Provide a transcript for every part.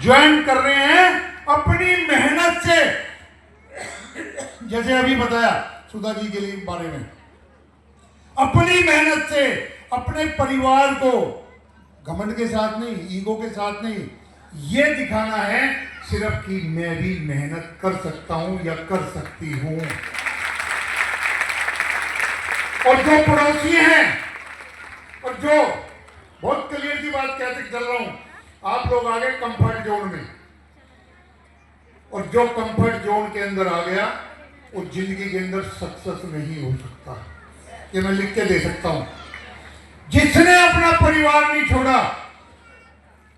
Join कर रहे हैं अपनी मेहनत से। जैसे अभी बताया सुधा जी के लिए बारे में, अपनी मेहनत से अपने परिवार को घमंड के साथ नहीं, ईगो के साथ नहीं, ये दिखाना है सिर्फ कि मैं भी मेहनत कर सकता हूं या कर सकती हूं। और जो पड़ोसी हैं, और जो बहुत क्लियर की बात कहते चल रहा हूं, आप लोग आ गए कंफर्ट जोन में, और जो कंफर्ट जोन के अंदर आ गया वो जिंदगी के अंदर सक्सेस नहीं हो सकता। ये मैं लिख के दे सकता हूं। जिसने अपना परिवार नहीं छोड़ा,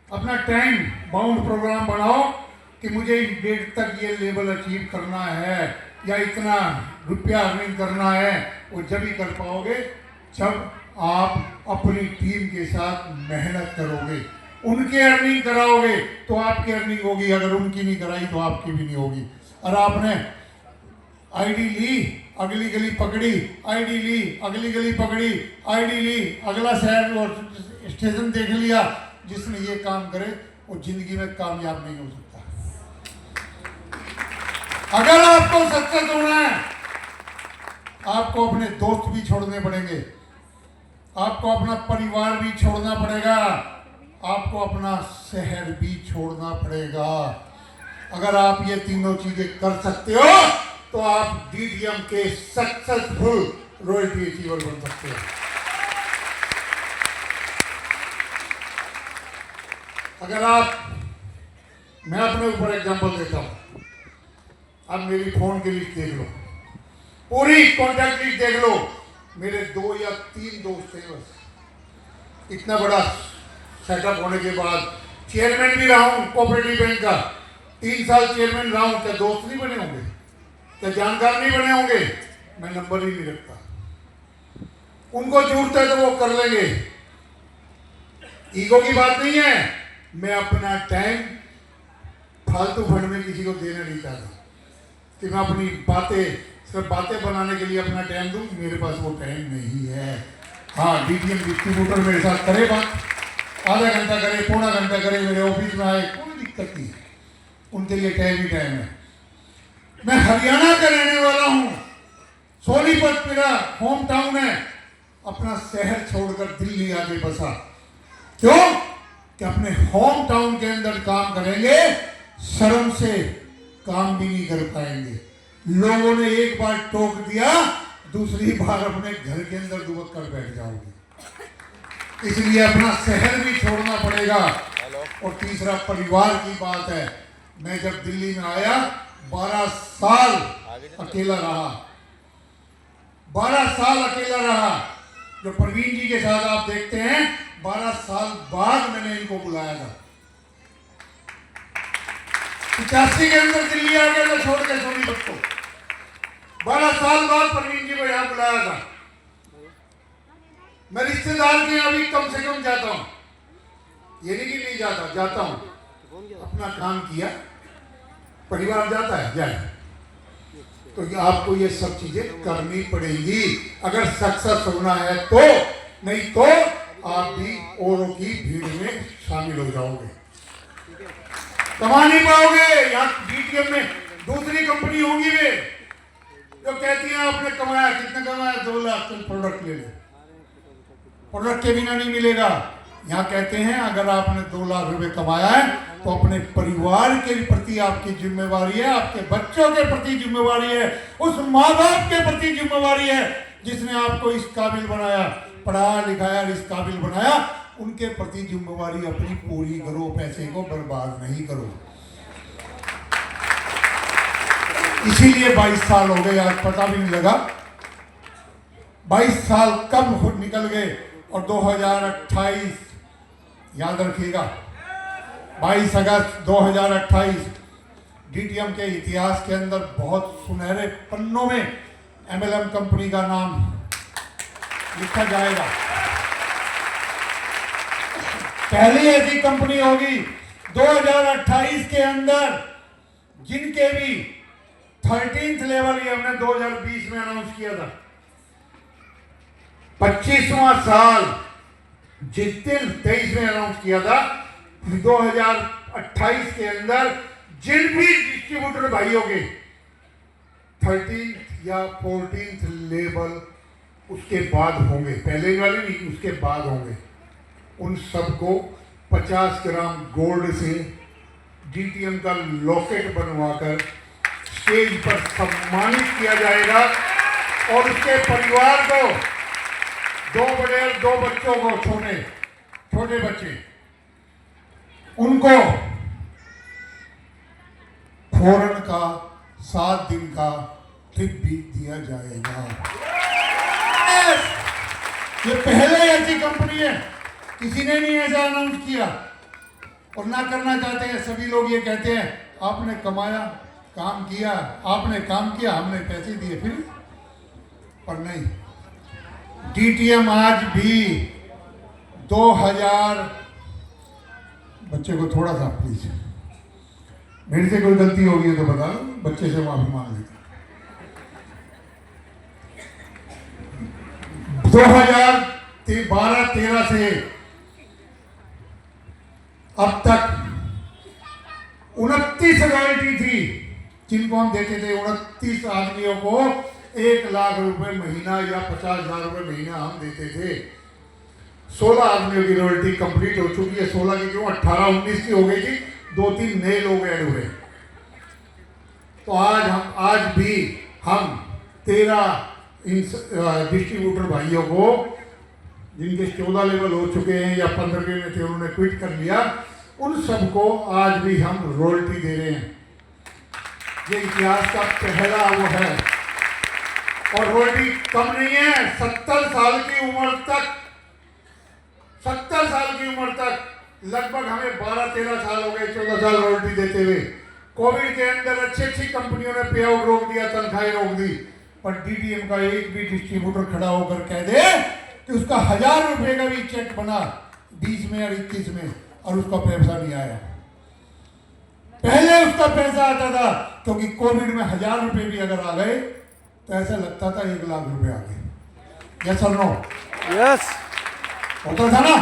अपना टाइम बाउंड प्रोग्राम बनाओ कि मुझे इस डेट तक ये लेवल अचीव करना है या इतना रुपया अर्निंग करना है, वो जब ही कर पाओगे जब आप अपनी टीम के साथ मेहनत करोगे। उनके अर्निंग कराओगे तो आपकी अर्निंग होगी, अगर उनकी नहीं कराई तो आपकी भी नहीं होगी। और आपने आईडी ली, अगली गली पकड़ी, आईडी ली, अगली गली पकड़ी, आईडी ली, अगला शहर और स्टेशन देख लिया, जिसने ये काम करे वो जिंदगी में कामयाब नहीं हो सकता। अगर आपको सक्सेस होना है, आपको अपने दोस्त भी छोड़ने पड़ेंगे, आपको अपना परिवार भी छोड़ना पड़ेगा, आपको अपना शहर भी छोड़ना पड़ेगा। अगर आप ये तीनों चीजें कर सकते हो तो आप डीडीएम के सक्सेसफुल रॉयल्टी अचीवर बन सकते हो। अगर आप, मैं अपने ऊपर एग्जांपल देता हूं, आप मेरी फोन की लिस्ट देख लो, पूरी कॉन्टैक्ट लिस्ट देख लो, मेरे 2 या 3 दोस्त थे बस। इतना बड़ा सेटअप होने के बाद चेयरमैन भी रहा हूं कोऑपरेटिव बैंक का, 3 साल चेयरमैन रहा हूं, क्या दोस्त नहीं बने होंगे, क्या जानकार नहीं बने होंगे? मैं नंबर ही नहीं रखता। उनको जरूरत है तो वो कर लेंगे, ईगो की बात नहीं है। मैं अपना टाइम फालतू फंड में किसी को देना नहीं चाहता कि मैं अपनी बातें सिर्फ बातें बनाने के लिए अपना टाइम दूं, मेरे पास वो टाइम नहीं है। हाँ, डीटीएम डिस्ट्रीब्यूटर मेरे साथ करे बात, आधा घंटा करे, पौना घंटा करे, मेरे ऑफिस में आए, कोई दिक्कत नहीं है, उनके लिए टाइम ही टाइम है। मैं हरियाणा का रहने वाला हूं, सोनीपत मेरा होम टाउन है, अपना शहर छोड़कर दिल्ली आके बसा। क्यों? कि अपने होम टाउन के अंदर काम करेंगे, शर्म से काम भी नहीं कर पाएंगे। लोगों ने एक बार टोक दिया, दूसरी बार अपने घर के अंदर दुबक कर बैठ जाओगे। इसलिए अपना शहर भी छोड़ना पड़ेगा। और तीसरा परिवार की बात है। मैं जब दिल्ली में आया 12 साल अकेला रहा, 12 साल अकेला रहा। जो प्रवीण जी के साथ आप देखते हैं, 12 साल बाद मैंने इनको बुलाया था। 85 के अंदर दिल्ली आ गया था छोड़ के सोनीपत को, 12 साल बाद प्रवीण जी को यहां बुलाया था। मैं रिश्तेदार के यहाँ भी कम से कम जाता हूं, ये नहीं कि नहीं जाता, जाता हूं। अपना काम किया, परिवार जाता है, जाए। तो आपको ये सब चीजें करनी पड़ेगी अगर सक्सेस होना है तो, नहीं तो आप भी औरों की भीड़ में शामिल हो जाओगे, कमा नहीं पाओगे। यहाँ डीटीएम में दूसरी कंपनी होंगी वे जो कहती है आपने कमाया, कितना कमाया, 2 लाख, तुम प्रोडक्ट ले लो, प्रोडक्ट के बिना नहीं मिलेगा। यहाँ कहते हैं अगर आपने 2 लाख रुपए कमाया है तो अपने परिवार के प्रति आपकी जिम्मेवारी है, आपके बच्चों के प्रति जिम्मेवारी है, उस माँ बाप के प्रति जिम्मेवारी है जिसने आपको इस काबिल बनाया, पढ़ाया लिखाया, इस काबिल बनाया, उनके प्रति जिम्मेवारी अपनी पूरी करो, पैसे को बर्बाद नहीं करो। इसीलिए 22 साल हो गए, आज पता भी नहीं लगा 22 साल कब खुद निकल गए। और 2028 याद रखिएगा, 22 अगस्त 2028 डीटीएम के इतिहास के अंदर बहुत सुनहरे पन्नों में एमएलएम कंपनी का नाम लिखा जाएगा। पहली ऐसी कंपनी होगी 2028 के अंदर जिनके भी 13th लेवल, ये हमने 2020 में अनाउंस किया था, 25वां साल जिस दिन 23 में अनाउंस किया था, 2028 के अंदर जिन भी डिस्ट्रीब्यूटर भाइयों के 13th या 14th लेवल उसके बाद होंगे, पहले वाले नहीं, उसके बाद होंगे, उन सबको 50 ग्राम गोल्ड से डीटीएम का लॉकेट बनवाकर स्टेज पर सम्मानित किया जाएगा और उसके परिवार को, 2 बड़े और 2 बच्चों को, छोटे बच्चे, उनको फॉरेन का 7 दिन का ट्रिप भी दिया जाएगा। ये पहले ऐसी कंपनी है, किसी ने नहीं ऐसा अनाउंस किया और ना करना चाहते हैं। सभी लोग ये कहते हैं आपने कमाया, काम किया, आपने काम किया, हमने पैसे दिए, फिर पर नहीं। डीटीएम आज भी 2000, बच्चे को थोड़ा सा प्लीज, मेरे से कोई गलती होगी तो बता दो, बच्चे से माफी मांग लेता। 2012-13 से अब तक 29 रॉयल्टी थी जिनको हम देते थे। 29 आदमियों को 1 लाख रुपए महीना या 50,000 रुपए महीना हम देते थे। 16 आदमियों की रॉयल्टी कंप्लीट हो चुकी है। 16 की क्यों, 18-19 की हो गई थी, 2-3 नए लोग ऐड हुए। तो आज भी हम 13 डिस्ट्रीब्यूटर भाइयों को, जिनके 14 लेवल हो चुके हैं या 15 में थे उन्होंने क्विट कर लिया, उन सबको आज भी हम रॉयल्टी दे रहे हैं। ये इतिहास का पहला वो है। और रॉयल्टी कम नहीं है, 70 साल की उम्र तक, 70 साल की उम्र तक लगभग हमें 12-13 साल हो गए, 14 साल रॉयल्टी देते हुए। कोविड के अंदर अच्छी कंपनियों ने पे आउट रोक दिया, तनख्वाहें रोक दी, पर डीटीएम का एक भी डिस्ट्रीब्यूटर खड़ा होकर कह दे कि उसका 1000 रुपए का भी चेक बना 20 में और 21 में और उसका पैसा नहीं आया। पहले उसका पैसा आता था, क्योंकि कोविड में 1000 रुपए भी अगर आ गए तो ऐसा लगता था 1 लाख रुपए आ गए। यस और नो? यस। होता था ना।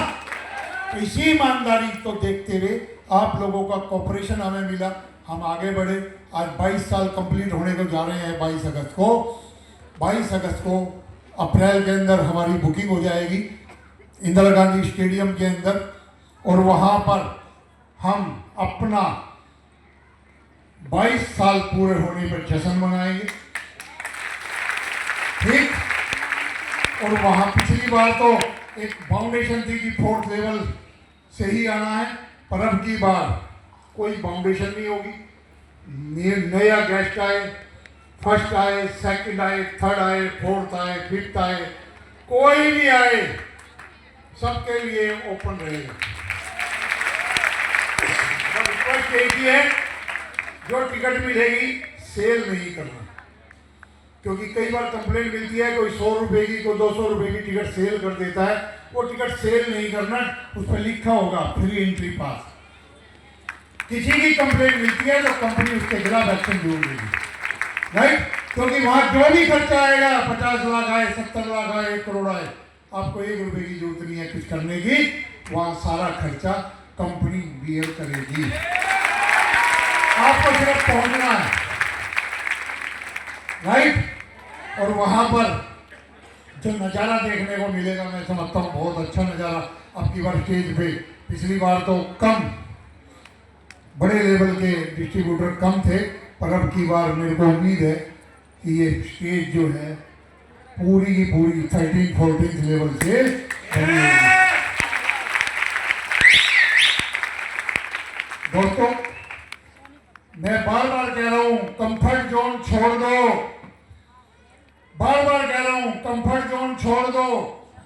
तो इसी ईमानदारी को देखते हुए आप लोगों का कॉपरेशन हमें मिला, हम आगे बढ़े। आज 22 साल कंप्लीट होने को जा रहे हैं। 22 अगस्त को 22 अगस्त को अप्रैल के अंदर हमारी बुकिंग हो जाएगी इंदिरा गांधी स्टेडियम के अंदर, और वहाँ पर हम अपना 22 साल पूरे होने पर जश्न मनाएंगे। ठीक। और वहाँ पिछली बार तो एक फाउंडेशन थी कि 4th लेवल से ही आना है, पर अब की बार कोई फाउंडेशन नहीं होगी। नया गेस्ट आए, फर्स्ट आए, सेकंड आए, थर्ड आए, फोर्थ आए, फिफ्थ आए, कोई भी आए, सबके लिए ओपन रहेगा। रिक्वेस्ट एक ही है, जो टिकट मिलेगी सेल नहीं करना, क्योंकि कई बार कंप्लेंट मिलती है कोई 100 रुपए की, कोई 200 रुपए की टिकट सेल कर देता है। वो टिकट सेल नहीं करना, उस पर लिखा होगा फ्री एंट्री पास। किसी की कंप्लेंट मिलती है तो कंपनी उसके खिलाफ एक्शन जरूर लेगी, राइट? क्योंकि वहां जो भी खर्चा आएगा, 50 लाख आए, 70 लाख आए, 1 करोड़ आए, आपको 1 रुपए की जरूरत नहीं है कुछ करने की। वहां सारा खर्चा कंपनी बियर करेगी, आपको सिर्फ पहुंचना है, राइट? और वहां पर जो नज़ारा देखने को मिलेगा, मैं समझता हूँ बहुत अच्छा नज़ारा। अब की बार स्टेज पे, पिछली बार तो कम बड़े लेवल के डिस्ट्रीब्यूटर कम थे, पर अब की बार मेरे को उम्मीद है कि ये स्टेज जो है पूरी की पूरी 13-14 लेवल से बनी होगी। दोस्तों, मैं बार बार कह रहा हूं, कंफर्ट जोन छोड़ दो। बार बार कह रहा हूं, कंफर्ट जोन छोड़ दो।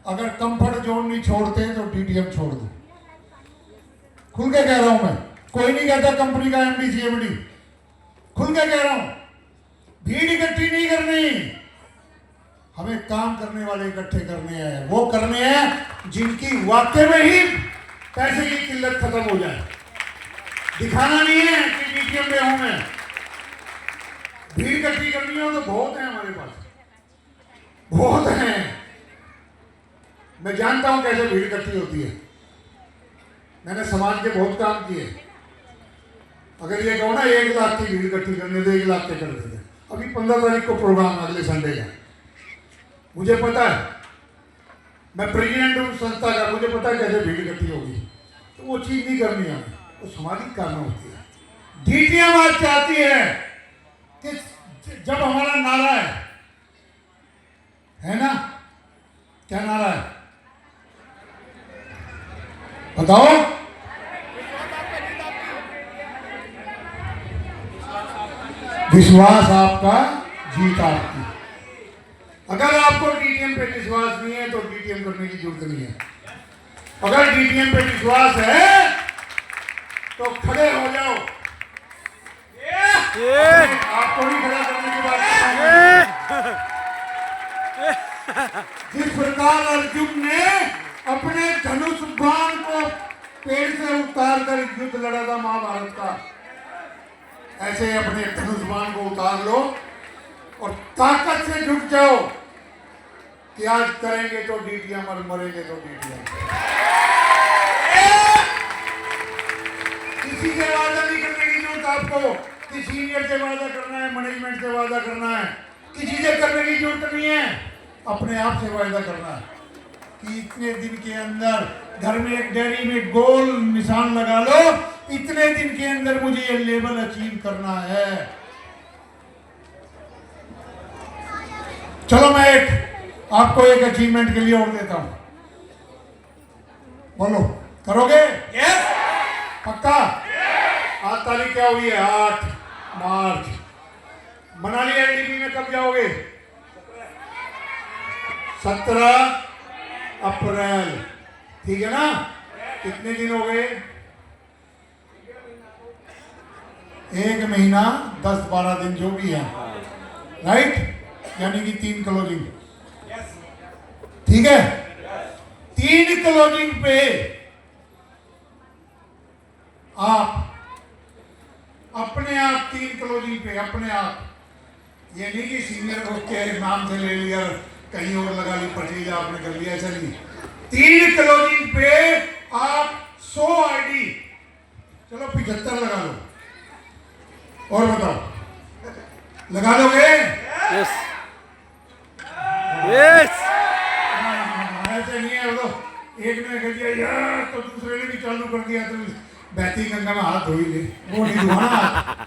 अगर कंफर्ट जोन नहीं छोड़ते तो डीटीएम छोड़ दो। खुल के कह रहा हूं मैं, कोई नहीं कहता कंपनी का एमडी सीएमडी, खुल के कह रहा हूं। भीड़ इकट्ठी नहीं करनी, हमें काम करने वाले इकट्ठे करने हैं। वो करने हैं जिनकी वाकई में ही पैसे की किल्लत खत्म हो जाए। दिखाना नहीं है कि डीटीएम में हूं मैं। भीड़ इकट्ठी करनी हो तो बहुत है हमारे पास, बहुत है। मैं जानता हूं कैसे भीड़ इकट्ठी होती है। मैंने समाज के बहुत काम किए। अगर ये कहो ना 1 लाख की भीड़ इकट्ठी करने तो 1 लाख के कर देते। अभी 15 तारीख को प्रोग्राम अगले संडे का, मुझे पता है, मैं प्रेसिडेंट हूँ संस्था का, मुझे पता है कैसे भीड़ इकट्ठी होगी। तो वो चीज़ नहीं करनी हमें, वो सामाजिक काम होती है। डीटीएम आज चाहती है कि जब हमारा नारा है ना, क्या नारा है बताओ? विश्वास आपका, जीत आपकी। अगर आपको डीटीएम पे विश्वास नहीं है तो डीटीएम करने की जरूरत नहीं है। अगर डीटीएम पे विश्वास है तो खड़े हो जाओ। आपको भी खड़ा करने की बात। जिस प्रकार अर्जुन ने अपने धनुष बाण को पेड़ से उतार कर युद्ध लड़ा था महाभारत का, ऐसे अपने धनुष बाण को उतार लो और ताकत से जुट जाओ कि आज करेंगे तो डीटीएम और मरेंगे तो डीटीएम। किसी से वादा नहीं करने की जरूरत आपको कि सीनियर से वादा करना है, मैनेजमेंट से वादा करना है, किसी से करने की जरूरत नहीं है। अपने आप से वादा करना है कि इतने दिन के अंदर घर में एक डायरी में गोल निशान लगा लो, इतने दिन के अंदर मुझे ये लेवल अचीव करना है। चलो मैं आपको एक अचीवमेंट के लिए और देता हूं, बोलो करोगे? यस पक्का? आज तारीख क्या हुई है? 8 मार्च। मनाली एलडीपी में कब जाओगे? 17 अप्रैल, ठीक है ना? कितने दिन हो गए? 1 महीना 10-12 दिन जो भी है, राइट? यानी कि 3 क्लोजिंग, ठीक है? 3 क्लोजिंग पे आप अपने आप 3 क्लोजिंग पे अपने आप, ये नहीं कि सीनियर को के नाम से ले लिया कहीं और लगा ली पर्ची आपने कर लिया, ऐसा नहीं। 3 क्लोजिंग पे आप 100 आईडी, चलो 75 लगा लो, और बताओ लगा लोगे? Yes yes. ऐसे नहीं है, वो एक ने कह दिया यार तो दूसरे ने भी चालू कर दिया तो बहती गंगा में हाथ धो ही ले। वो नहीं धोना,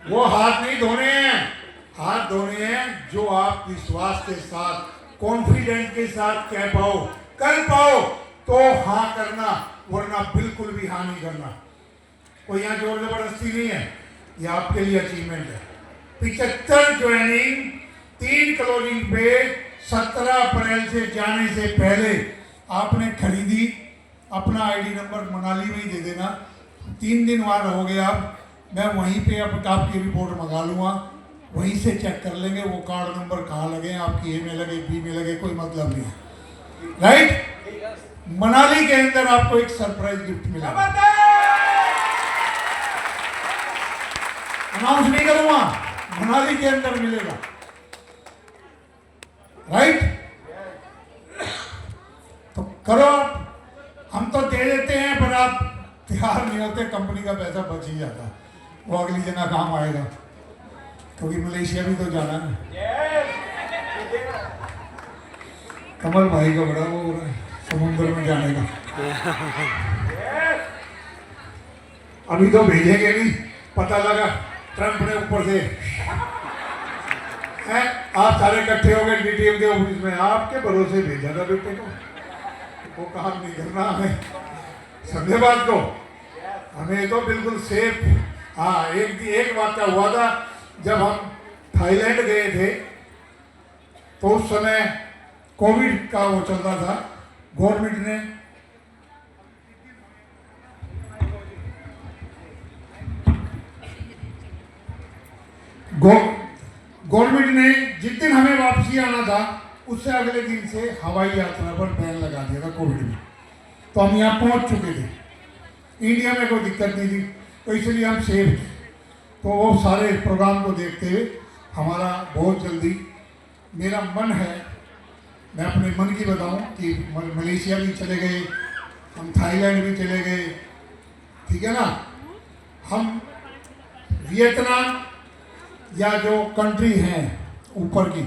वो हाथ नहीं धोने हैं, हाथ धोने हैं जो आप विश्वास के साथ, कॉन्फिडेंट के साथ कह पाओ, कर पाओ तो हाँ करना, वरना बिल्कुल भी हाँ नहीं करना। कोई यहाँ जोर जबरदस्ती नहीं है, ये आपके लिए अचीवमेंट है। 75 ज्वाइनिंग, 3 क्लोजिंग पे 17 अप्रैल से जाने से पहले आपने खरीदी, अपना आईडी नंबर मनाली में ही दे देना। 3 दिन बाद हो गए आप, मैं वहीं पे अब आपकी रिपोर्ट मंगा लूँगा, वहीं से चेक कर लेंगे वो कार्ड नंबर कहाँ लगे, आपकी ए में लगे, बी में लगे, कोई मतलब नहीं है, राइट? मनाली के अंदर आपको एक सरप्राइज गिफ्ट मिला, अनाउंस नहीं करूंगा, मनाली के अंदर मिलेगा, राइट? तो करो, हम तो दे देते हैं पर आप तैयार नहीं होते, कंपनी का पैसा बच ही जाता, वो अगली जगह काम आएगा, क्योंकि मलेशिया भी तो जाना है। कमल भाई का बड़ा वो हो रहा है समुद्र में जाने का, अभी तो भेजेंगे नहीं, पता लगा ट्रंप ने ऊपर से आप सारे इकट्ठे हो गए डीटीएम के ऑफिस में, आपके भरोसे भेजा था बेटे को, वो काम नहीं करना हमें, समझे बात को? हमें तो बिल्कुल सेफ। हाँ, एक बात क्या हुआ था, जब हम थाईलैंड गए थे तो उस समय कोविड का वो चल रहा था, गवर्नमेंट ने गवर्नमेंट ने जिस दिन हमें वापसी आना था उससे अगले दिन से हवाई यात्रा पर बैन लगा दिया था कोविड में। तो हम यहाँ पहुँच चुके थे, इंडिया में कोई दिक्कत नहीं थी, तो इसलिए हम सेफ थे। तो वो सारे प्रोग्राम को देखते हुए हमारा बहुत जल्दी, मेरा मन है, मैं अपने मन की बताऊं कि मलेशिया भी चले गए, हम थाईलैंड भी चले गए, ठीक है ना। हम वियतनाम या जो कंट्री हैं ऊपर की,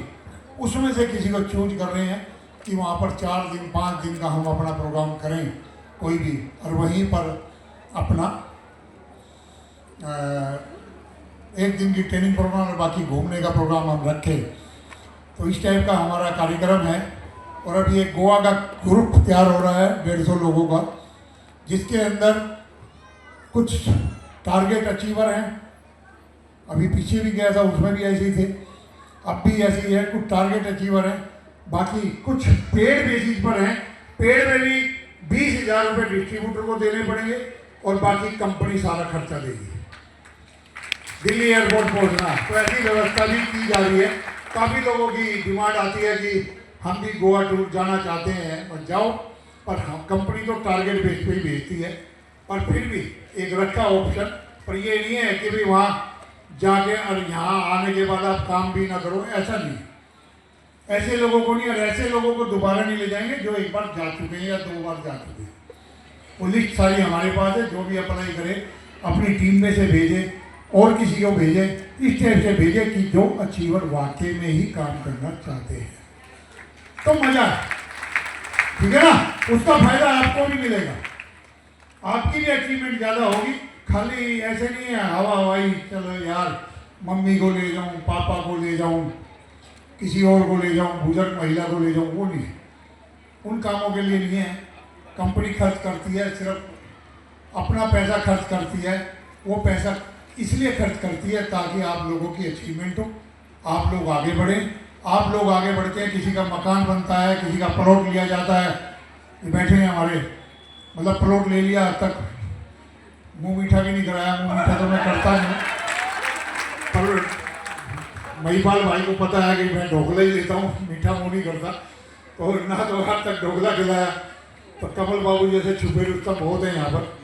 उसमें से किसी को चूज कर रहे हैं कि वहाँ पर 4 दिन 5 दिन का हम अपना प्रोग्राम करें कोई भी, और वहीं पर अपना 1 दिन की ट्रेनिंग प्रोग्राम और बाकी घूमने का प्रोग्राम हम रखें। तो इस टाइप का हमारा कार्यक्रम है। और अभी एक गोवा का ग्रुप तैयार हो रहा है 150 लोगों का, जिसके अंदर कुछ टारगेट अचीवर हैं। अभी पीछे भी गया था, उसमें भी ऐसे ही थे, अब भी ऐसे ही है। कुछ टारगेट अचीवर हैं, बाकी कुछ पेड बेसिस पर हैं। पेड में भी 20,000 रुपये डिस्ट्रीब्यूटर को देने पड़ेंगे और बाकी कंपनी सारा खर्चा देगी। दिल्ली एयरपोर्ट पहुंचना, तो ऐसी व्यवस्था भी की जा रही है। काफ़ी लोगों की डिमांड आती है कि हम भी गोवा टूर जाना चाहते हैं, और जाओ, पर हम कंपनी तो टारगेट बेस पे ही भेजती है। पर फिर भी एक रखा ऑप्शन, पर ये नहीं है कि भी वहाँ जाके और यहाँ आने के बाद आप काम भी ना करो, ऐसा नहीं। ऐसे लोगों को नहीं, और ऐसे लोगों को दोबारा नहीं ले जाएंगे जो एक बार जा चुके हैं या 2 बार जा चुके हैं। वो लिस्ट सारी हमारे पास है। जो भी अप्लाई करे अपनी टीम में से भेजे और किसी को भेजे, इस टाइप से भेजे कि जो अचीवर वाकई में ही काम करना चाहते हैं, तो मजा है, ठीक है ना। उसका फायदा आपको भी मिलेगा, आपकी भी अचीवमेंट ज़्यादा होगी। खाली ऐसे नहीं है हवा हवाई, चलो यार मम्मी को ले जाऊं, पापा को ले जाऊं, किसी और को ले जाऊं, बुजुर्ग महिला को ले जाऊं, वो नहीं है। उन कामों के लिए नहीं है। कंपनी खर्च करती है, सिर्फ अपना पैसा खर्च करती है। वो पैसा इसलिए खर्च करती है ताकि आप लोगों की अचीवमेंट हो, आप लोग आगे बढ़ें। आप लोग आगे बढ़ते हैं, किसी का मकान बनता है, किसी का प्लॉट लिया जाता है। ये बैठे हैं हमारे, मतलब प्लॉट ले लिया, अब तक मुंह मीठा भी नहीं कराया। मुंह मीठा तो मैं करता नहीं, पर महिपाल भाई को पता है कि मैं ढोकला ही लेता हूँ, मीठा मुँह नहीं करता। तो ना तो आज तक ढोकला खिलाया, तो कमल बाबू जैसे छुपे रुस्तम बहुत हैं यहाँ पर।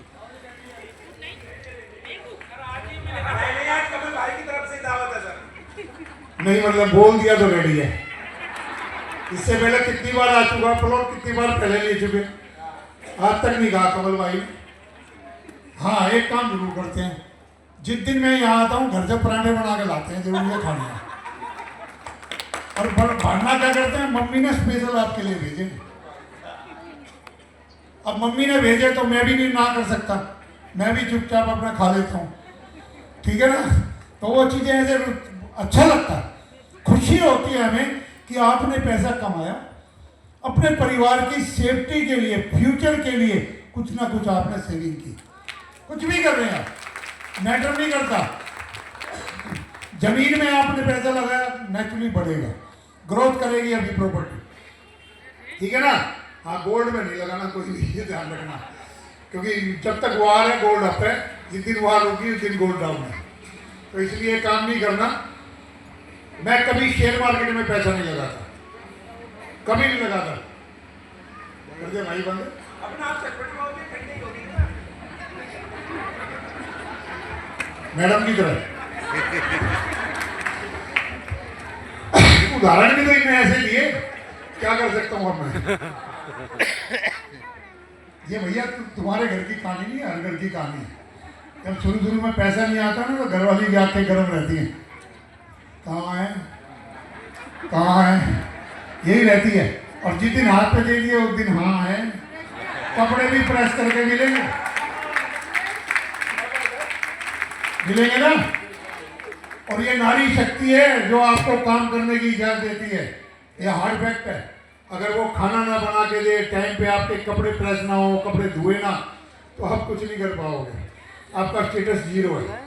नहीं, मतलब बोल दिया तो रेडी है। इससे पहले कितनी बार आ चुका प्लॉट, कितनी बार पहले ले चुके, आज तक नहीं कहा कमल भाई। हाँ, एक काम जरूर करते हैं, जिस दिन मैं यहाँ आता हूँ घर से पराठे बना के लाते हैं, जरूर ये खाने हैं। और भरना क्या करते हैं, मम्मी ने स्पेशल आपके लिए भेजे। अब मम्मी ने भेजे तो मैं भी नहीं ना कर सकता, मैं भी चुपचाप अपना खा लेता हूँ, ठीक है ना। तो वो चीज़ें ऐसे अच्छा लगता है, खुशी होती है हमें कि आपने पैसा कमाया, अपने परिवार की सेफ्टी के लिए, फ्यूचर के लिए कुछ ना कुछ आपने सेविंग की। कुछ भी कर रहे हैं आप, मैटर नहीं करता। जमीन में आपने पैसा लगाया, नेचुरली बढ़ेगा, ग्रोथ करेगी अभी प्रॉपर्टी, ठीक है ना। हाँ, गोल्ड में नहीं लगाना कोई भी, ये ध्यान रखना, क्योंकि जब तक वार है गोल्ड अप है, जिस दिन वार होगी उस दिन गोल्ड डाउन है। तो इसलिए काम नहीं करना। मैं कभी शेयर मार्केट में पैसा नहीं लगाता, कभी नहीं लगाता। कर दे भाई बंद मैडम की तरह। उदाहरण भी तो इनमें ऐसे दिए, क्या कर सकता हूँ अब मैं। ये भैया तुम्हारे घर की कहानी नहीं है, हर घर की कहानी है। जब शुरू शुरू में पैसा नहीं आता ना, तो घरवाली भी आके गर्म रहती है, कहाँ है कहाँ है, यही रहती है। और जिस दिन हाथ पे दे दिए उस दिन हाँ है, कपड़े भी प्रेस करके मिलेंगे, मिलेंगे ना। और ये नारी शक्ति है जो आपको काम करने की इजाजत देती है, ये हार्ड फैक्ट है। अगर वो खाना ना बना के दे, टाइम पे आपके कपड़े प्रेस ना हो, कपड़े धुए ना, तो आप कुछ नहीं कर पाओगे, आपका स्टेटस 0 है।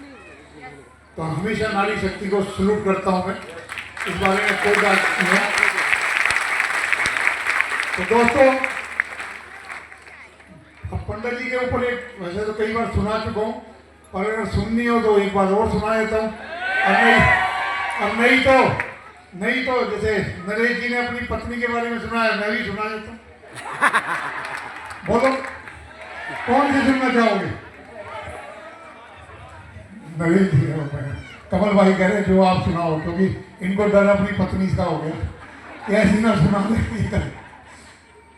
तो हमेशा नारी शक्ति को सलूट करता हूं मैं, इस बारे में कोई बात नहीं है। तो दोस्तों, अब पंडित जी के ऊपर एक, वैसे तो कई बार सुना चुका हूँ, पर अगर सुननी हो तो एक बार और सुना देता हूँ। और नहीं तो जैसे नरेश जी ने अपनी पत्नी के बारे में सुनाया, मैं भी सुना देता हूँ। बोलो कौन सी सुनना चाहोगे? नरेश जी, कमल भाई कह रहे जो आप सुनाओ, क्योंकि इनको डर अपनी पत्नी का हो गया, ऐसी ना सुना दे।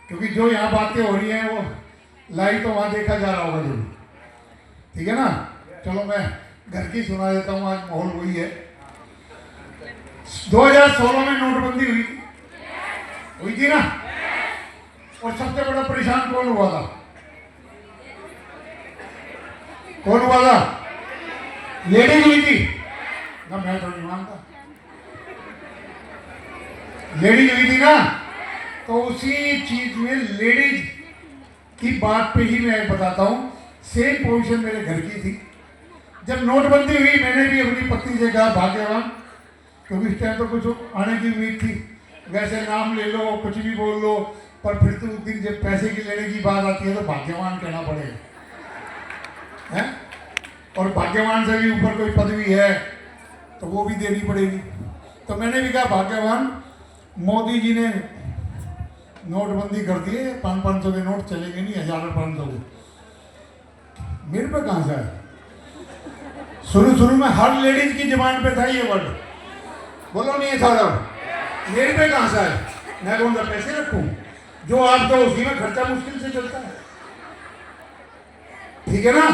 क्योंकि जो यहाँ बातें हो रही हैं वो लाइव तो वहाँ देखा जा रहा होगा जरूर, ठीक है ना। चलो मैं घर की सुना देता हूँ, आज माहौल वही है। 2016 में नोटबंदी हुई थी ना, और सबसे बड़ा परेशान कौन हुआ था? कौन हुआ था? लेडीज हुई थी ना, मैं तो नहीं मानता। लेडीज हुई थी ना, तो उसी चीज में लेडीज की बात पे ही मैं बताता हूँ। सेम पोजीशन मेरे घर की थी जब नोटबंदी हुई। मैंने भी अपनी पत्नी से कहा भाग्यवान, क्योंकि इस टाइम तो कुछ आने की उम्मीद थी। वैसे नाम ले लो, कुछ भी बोल लो, पर फिर तो उस दिन जब पैसे की लेने की बात आती है तो भाग्यवान कहना पड़ेगा, है? और भाग्यवान से भी ऊपर कोई पदवी है तो वो भी देनी पड़ेगी। तो मैंने भी कहा भाग्यवान, मोदी जी ने नोटबंदी कर दी है, 500 के नोट चलेंगे नहीं, 1500 के। मेरे पे कहाँ से आया? शुरू में हर लेडीज की डिमांड पे था ये वर्ड, बोलो नहीं था। मेरे पे कहाँ से आया? मैं कौन सा पैसे रखूं? जो आप दो उसी में खर्चा मुश्किल से चलता है, ठीक है ना।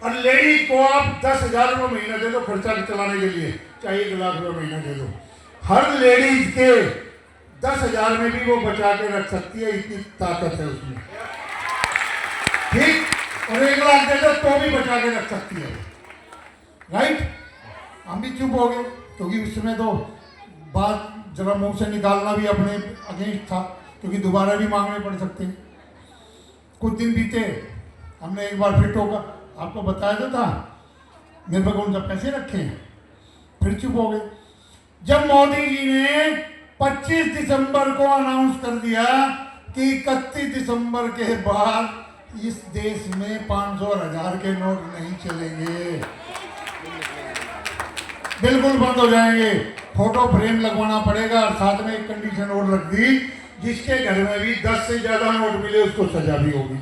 और लेडीज को आप 10,000 रुपये महीना दे दो खर्चा चलाने के लिए, चाहे 1 लाख रुपये महीना दे दो, हर लेडीज के 10,000 में भी वो बचा के रख सकती है, इतनी ताकत है उसमें, ठीक। और 1 लाख दे दो तो भी बचा के रख सकती है, राइट। हम भी चुप हो गए क्योंकि उस समय तो बात जरा मुंह से निकालना भी अपने अगेंस्ट था, क्योंकि दोबारा भी मांगने पड़ सकते हैं। कुछ दिन बीते, हमने एक बार फिर टोका, आपको बताया तो था मेरे पे कौन सा पैसे रखे हैं, फिर चुप हो गए। जब मोदी जी ने 25 दिसंबर को अनाउंस कर दिया कि 31 दिसंबर के बाद इस देश में 500 और 1000 के नोट नहीं चलेंगे, बिल्कुल बंद हो जाएंगे, फोटो फ्रेम लगवाना पड़ेगा, और साथ में एक कंडीशन और रख दी, जिसके घर में भी 10 से ज्यादा नोट मिले उसको सजा भी होगी।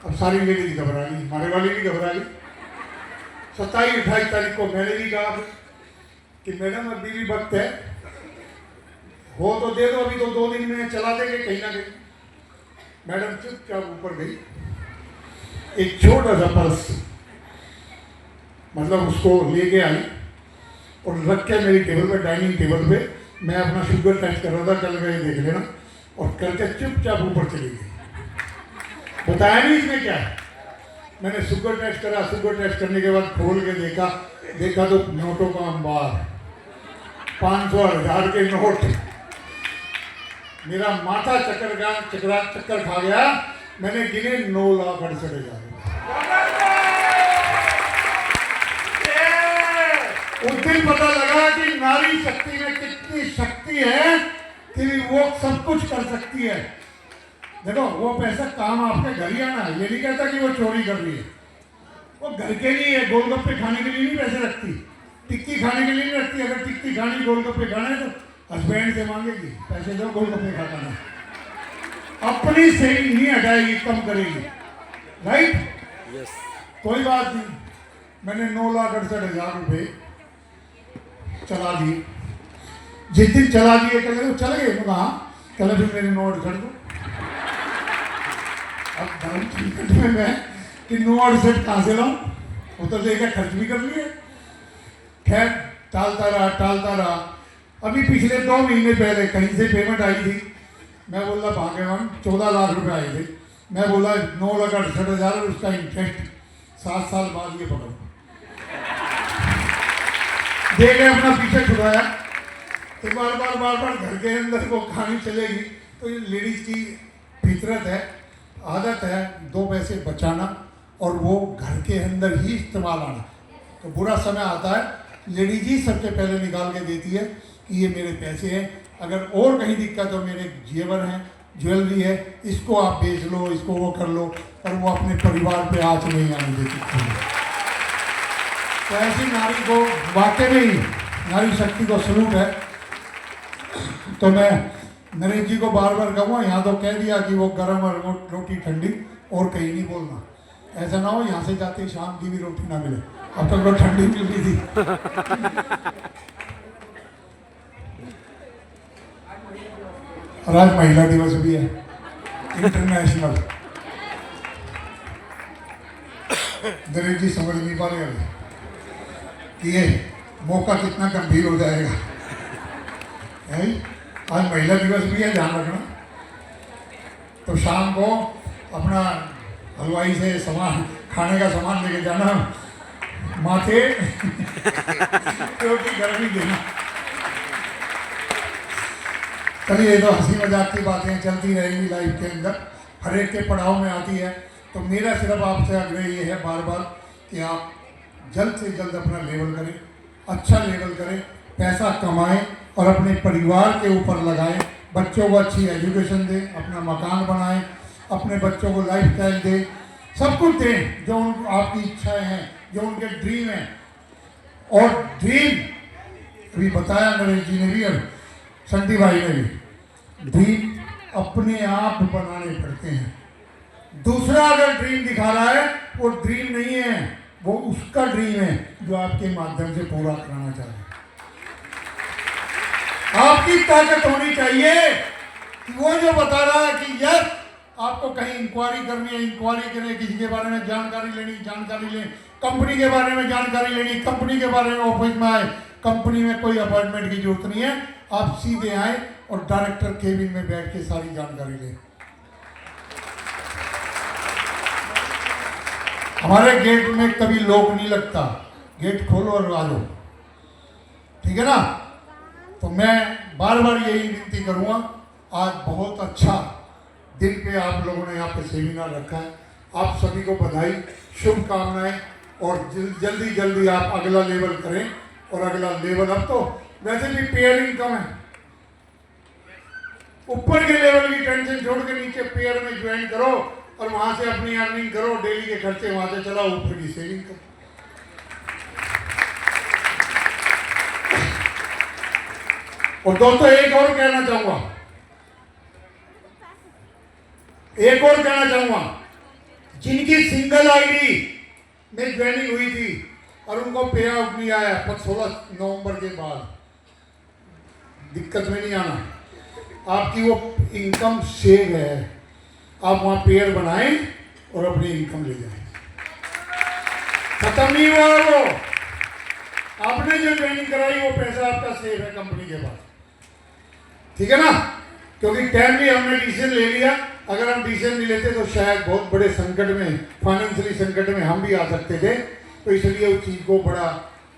अब सारी लेडीज घबरा गई, हमारे वाली भी घबरा गई। 27-28 तारीख को मैंने भी कहा कि मैडम अभी भी वक्त है, हो तो दे दो, अभी तो 2 दिन में चला देंगे कहीं ना कहीं। मैडम चुपचाप ऊपर गई, एक छोटा सा पर्स मतलब उसको लेके आई और रख के मेरी टेबल पे, डाइनिंग टेबल पे, मैं अपना शुगर टेस्ट कर रहा था, कल गए देख लेना, और करके चुपचाप ऊपर चली गई। बताया नहीं इसमें क्या है। मैंने शुगर टेस्ट करा, शुगर टेस्ट करने के बाद खोल के देखा तो नोटों का अंबार, 500 और 1000 के नोट। मेरा माथा चक्कर खा गया। मैंने गिने 9,68,000। उस दिन पता लगा कि नारी शक्ति में कितनी शक्ति है कि वो सब कुछ कर सकती है। देखो, वो पैसा काम आपके घर ही आना है, ये नहीं कहता कि वो चोरी कर रही है, वो घर के लिए, गोलगप्पे खाने के लिए नहीं पैसे रखती, टिक्की खाने के लिए नहीं रखती। अगर टिक्की खानी, गोलगप्पे खाने तो हस्बैंड से मांगेगी, पैसे दो गोलगप्पे खाता है, अपनी सेविंग नहीं हटाएगी, कम करेगी, राइट। कोई बात नहीं, मैंने 9,68,000 रुपये चला दिए। जिस दिन चला दिए कल चल गए, कल भी मेरे नोट कर दो। अब धर्म में मैं कि नोट सेट कहाँ से लाऊं, वो तो लेकर खर्च भी कर लिए। खैर टालता रहा। अभी पिछले 2 महीने पहले कहीं से पेमेंट आई थी, मैं बोला भाग्यवान 14 लाख रुपए आए थे। मैं बोला 9,68,000 उसका इंटरेस्ट 7 साल बाद ये पकड़ो, दे गए, अपना पीछे छुड़ाया। तो बार घर के अंदर वो कहानी चलेगी। तो ये लेडीज की फितरत है, आदत है 2 पैसे बचाना और वो घर के अंदर ही इस्तेमाल आना। तो बुरा समय आता है, लेडीज ही सबसे पहले निकाल के देती है कि ये मेरे पैसे हैं, अगर और कहीं दिक्कत हो, मेरे जेवर हैं, ज्वेलरी है, इसको आप बेच लो, इसको वो कर लो, और वो अपने परिवार पे आँच नहीं आने देती। तो ऐसी नारी को वाकई में ही नारी शक्ति को सलूट है। तो मैं नरेश जी को बार कहूँगा, यहाँ तो कह दिया कि वो गरम और रोटी ठंडी, और कहीं नहीं बोलना, ऐसा ना हो यहाँ से जाते शाम की भी रोटी ना मिले। अब तक तो ठंडी मिल रही थी। और आज महिला दिवस भी है, इंटरनेशनल। नरेश जी समझ नहीं पा रहे अभी कि ये मौका कितना गंभीर हो जाएगा। है आज महिला दिवस भी है, ध्यान रखना। तो शाम को अपना हलवाई से सामान, खाने का सामान लेके जाना, माथे क्योंकि गर्मी देना। चलिए, तो हंसी मजाक की बातें चलती रहेंगी लाइफ के अंदर, हर एक के पड़ाव में आती है। तो मेरा सिर्फ आपसे आग्रह ये है बार बार कि आप जल्द से जल्द अपना लेवल करें, अच्छा लेवल करें, पैसा कमाएं और अपने परिवार के ऊपर लगाएं। बच्चों को अच्छी एजुकेशन दें, अपना मकान बनाएं, अपने बच्चों को लाइफ स्टाइल दें, सब कुछ दें जो आपकी इच्छाएं हैं, जो उनके ड्रीम हैं। और ड्रीम अभी बताया नरेश जी ने भी और संटी भाई ने भी, ड्रीम अपने आप बनाने पड़ते हैं। दूसरा अगर ड्रीम दिखा रहा है, वो ड्रीम नहीं है, वो उसका ड्रीम है जो आपके माध्यम से पूरा कराना चाहते हैं। आपकी ताकत होनी चाहिए कि वो जो बता रहा है कि यस आपको कहीं इंक्वायरी करनी है, इंक्वायरी करें, किसी के बारे में जानकारी लेनी, जानकारी लें, कंपनी के बारे में जानकारी लेनी, कंपनी के बारे में ऑफिस में आए। कंपनी में कोई अपॉइंटमेंट की जरूरत नहीं है, आप सीधे आए और डायरेक्टर केबिन में बैठ के सारी जानकारी लें। हमारे गेट में कभी लोक नहीं लगता, गेट खोलो और आ जाओ, ठीक है ना। तो मैं बार बार यही विनती करूँगा, आज बहुत अच्छा दिन पे आप लोगों ने यहाँ पे सेमिनार रखा है। आप सभी को बधाई, शुभकामनाएं, और जल्दी जल्दी आप अगला लेवल करें। और अगला लेवल, अब तो वैसे भी पेयर इनकम है, ऊपर के लेवल की टेंशन छोड़ के नीचे पेयर में ज्वाइन करो और वहां से अपनी अर्निंग करो, डेली के खर्चे वहां से चलाओ, ऊपर की सेविंग करो। और दोस्तों एक और कहना चाहूंगा, जिनकी सिंगल आईडी में ज्वाइनिंग हुई थी और उनको पे आउट नहीं आया, पर 16 नवंबर के बाद दिक्कत में नहीं आना, आपकी वो इनकम सेव है। आप वहां पेयर बनाएं और अपनी इनकम ले जाएं। खत्म नहीं हुआ वो, आपने जो ज्वाइनिंग कराई वो पैसा आपका सेव है कंपनी के पास, ठीक है ना। क्योंकि टाइमली हमने डिसीजन ले लिया, अगर हम डिसीजन नहीं लेते तो शायद बहुत बड़े संकट में, फाइनेंशियली संकट में हम भी आ सकते थे। तो इसलिए उस चीज़ को बड़ा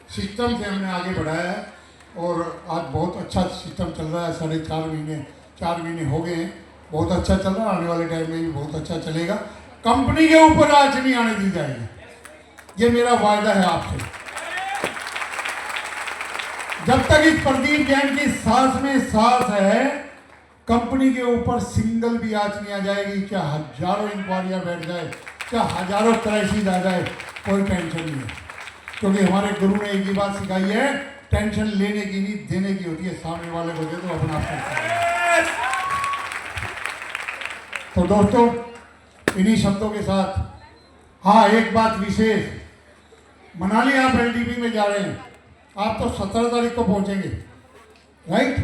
सिस्टम से हमने आगे बढ़ाया है और आज बहुत अच्छा सिस्टम चल रहा है। 4 महीने हो गए हैं, बहुत अच्छा चल रहा है, आने वाले टाइम में भी बहुत अच्छा चलेगा। कंपनी के ऊपर आंच नहीं आने दी जाएगी, ये मेरा वायदा है आपसे। जब तक इस प्रदीप जैन की सांस में सांस है, कंपनी के ऊपर सिंगल भी आंच नहीं आ जाएगी। क्या हजारों इंक्वायरियां बैठ जाए, क्या हजारों क्राइसिस आ जाए, कोई टेंशन नहीं है। क्योंकि हमारे गुरु ने एक ही बात सिखाई है, टेंशन लेने की नहीं देने की होती है। सामने वाले को दे दो, अपना आप। तो दोस्तों इन्हीं शब्दों के साथ, हाँ एक बात विशेष, मनाली आप एलडीपी में जा रहे हैं, आप तो 17 तारीख को पहुंचेंगे, राइट?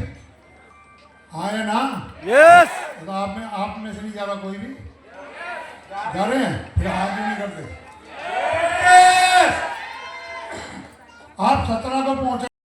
आए ना? यस। तो आप में से नहीं जा रहा कोई भी? जा रहे हैं? फिर हाथ भी नहीं करते। आप 17 को पहुंचे।